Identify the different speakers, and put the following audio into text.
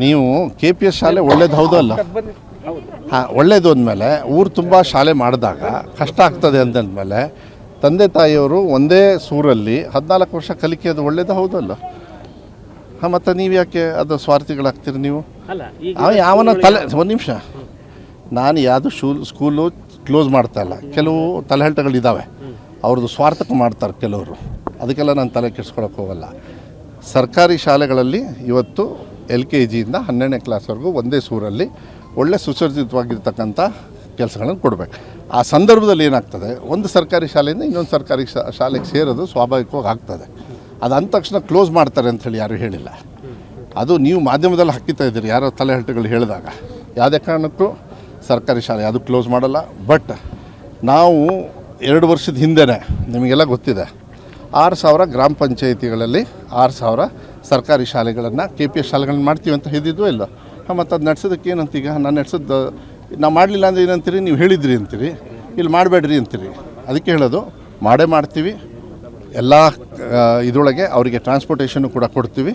Speaker 1: ನೀವು KPS ಶಾಲೆ ಒಳ್ಳೇದು ಹೌದು ಅಲ್ಲ? ಹಾಂ, ಒಳ್ಳೇದು ಅಂದಮೇಲೆ ಊರು ತುಂಬ ಶಾಲೆ ಮಾಡಿದಾಗ ಕಷ್ಟ ಆಗ್ತದೆ ಅಂತಂದಮೇಲೆ ತಂದೆ ತಾಯಿಯವರು ಒಂದೇ ಸೂರಲ್ಲಿ 14 ವರ್ಷ ಕಲಿಕೆ ಅದು ಒಳ್ಳೇದು ಹೌದಲ್ಲ? ಹಾಂ, ಮತ್ತು ನೀವು ಯಾಕೆ ಅದು ಸ್ವಾರ್ಥಿಗಳಾಗ್ತೀರಿ ನೀವು? ಯಾವನ ಒಂದು ನಿಮಿಷ, ನಾನು ಯಾವುದು ಸ್ಕೂಲು ಕ್ಲೋಸ್ ಮಾಡ್ತಾಯಿಲ್ಲ. ಕೆಲವು ತಲೆಹಂಟಗಳಿದ್ದಾವೆ, ಅವ್ರದ್ದು ಸ್ವಾರ್ಥಕ್ಕೆ ಮಾಡ್ತಾರೆ ಕೆಲವರು, ಅದಕ್ಕೆಲ್ಲ ನಾನು ತಲೆ ಕೆಡಿಸ್ಕೊಳಕ್ಕೆ ಹೋಗಲ್ಲ. ಸರ್ಕಾರಿ ಶಾಲೆಗಳಲ್ಲಿ ಇವತ್ತು LKG ಇಂದ 12ನೇ ಕ್ಲಾಸ್ವರೆಗೂ ಒಂದೇ ಸೂರಲ್ಲಿ ಒಳ್ಳೆ ಸುಸಜ್ಜಿತವಾಗಿರ್ತಕ್ಕಂಥ ಕೆಲಸಗಳನ್ನು ಕೊಡಬೇಕು. ಆ ಸಂದರ್ಭದಲ್ಲಿ ಏನಾಗ್ತದೆ, ಒಂದು ಸರ್ಕಾರಿ ಶಾಲೆಯಿಂದ ಇನ್ನೊಂದು ಸರ್ಕಾರಿ ಶಾಲೆಗೆ ಸೇರೋದು ಸ್ವಾಭಾವಿಕವಾಗಿ ಆಗ್ತದೆ. ಅದು ಅಂದ ತಕ್ಷಣ ಕ್ಲೋಸ್ ಮಾಡ್ತಾರೆ ಅಂಥೇಳಿ ಯಾರೂ ಹೇಳಿಲ್ಲ. ಅದು ನೀವು ಮಾಧ್ಯಮದಲ್ಲಿ ಹಾಕಿತಾ ಇದ್ದೀರಿ, ಯಾರೋ ತಲೆಹಂಟುಗಳು ಹೇಳಿದಾಗ. ಯಾವುದೇ ಕಾರಣಕ್ಕೂ ಸರ್ಕಾರಿ ಶಾಲೆ ಅದು ಕ್ಲೋಸ್ ಮಾಡಲ್ಲ. ಬಟ್ ನಾವು 2 ವರ್ಷದ ಹಿಂದೆಯೇ ನಿಮಗೆಲ್ಲ ಗೊತ್ತಿದೆ, 6,000 ಗ್ರಾಮ ಪಂಚಾಯಿತಿಗಳಲ್ಲಿ 6,000 ಸರ್ಕಾರಿ ಶಾಲೆಗಳನ್ನು KPS ಶಾಲೆಗಳನ್ನ ಮಾಡ್ತೀವಿ ಅಂತ ಹೇಳಿದ್ವೋ ಇಲ್ಲ? ಹಾಂ, ಮತ್ತು ಅದು ನಡೆಸೋದಕ್ಕೆ ಏನಂತೀಗ? ನಾನು ನಡೆಸೋದು ನಾವು ಮಾಡಲಿಲ್ಲ ಅಂದರೆ ಏನಂತೀರಿ? ನೀವು ಹೇಳಿದ್ರಿ ಅಂತೀರಿ, ಇಲ್ಲಿ ಮಾಡಬೇಡ್ರಿ ಅಂತೀರಿ. ಅದಕ್ಕೆ ಹೇಳೋದು, ಮಾಡೇ ಮಾಡ್ತೀವಿ. ಎಲ್ಲ ಇದರೊಳಗೆ ಅವರಿಗೆ ಟ್ರಾನ್ಸ್ಪೋರ್ಟೇಷನ್ನು ಕೂಡ ಕೊಡ್ತೀವಿ.